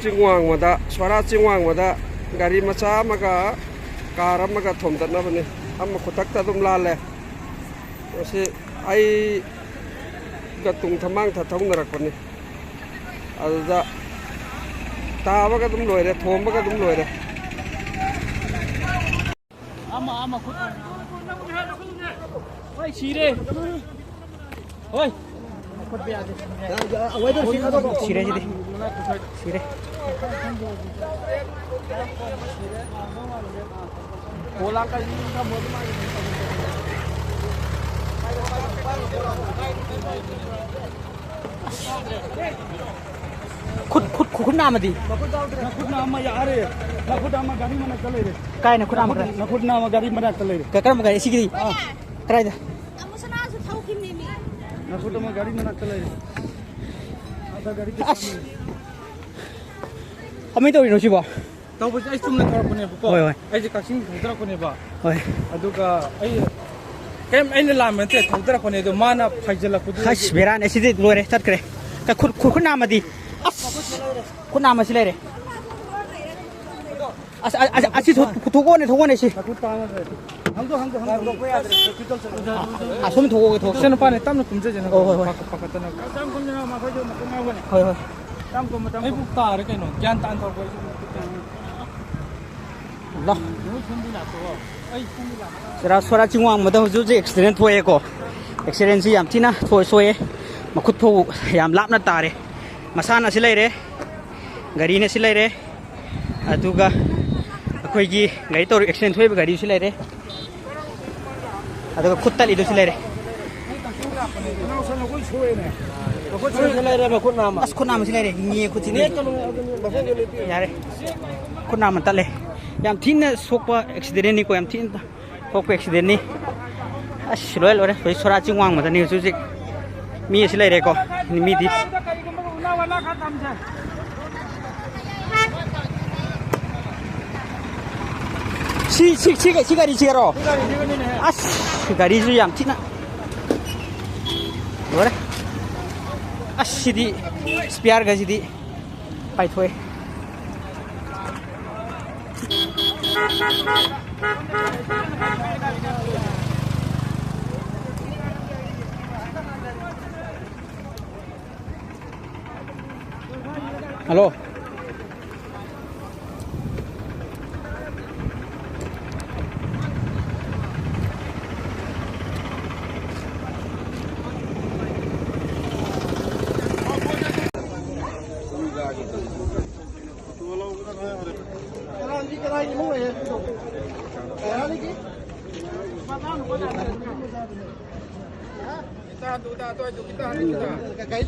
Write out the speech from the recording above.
Chingwang mada swara chingwang mada gari macha maga car amaga thomdatna bani amma khutakta dum lale osi ai gatung thamang tha thongnarak bani aduda tabaga dum loire thombaga dum loire ama khut oi sire oi khut be ade weather sire ji sire bola ka ji ka mod ma khut naam di khut naam ya are khut naam gari mana chale re kai na khut naam kra khut naam gari mana chale re ka karam gari sigiri krai da amusana su thau kim ne mi na khut naam gari mana chale re ada gari ami to ri no si ba tau ba ai chum na thar pone ba hoi hoi ai je Kakching thudra pone ba hoi aduga ai kem ai na lam te thudra pone do mana phaijala khud khas beran ai sidit lore chat kre ka khut naam di khut naam si le re asi thogo ne si hangdo ko ya de hospital se asum thogo ke thog sen pa ne tam na kumje jena hoi hoi pakatana tam kumje na ma kho jo ma ko ne hoi hoi tam ko ma tam ai bu ta re ke no gyan tan thor ko la sera swara chingwang ma da hu ju accident thoye ko accident si yam tina thoi soye ma khut pho yam lap na ta re masana si le re gari ne si le re aduga akhoi gi gari to accident thoi ba gari si le re aduga khut tali do si le re khut naam si le re ni khut si ne yare khut naam ta le yam thin sokpa accident ni ko yam thin sokpa accident ni as loi lore soi sora chingwang ma ni su sik mi si le re ko ni mi di si gari ro as gari ju yam thina lore as si di spare ga si di pai thoi hello kita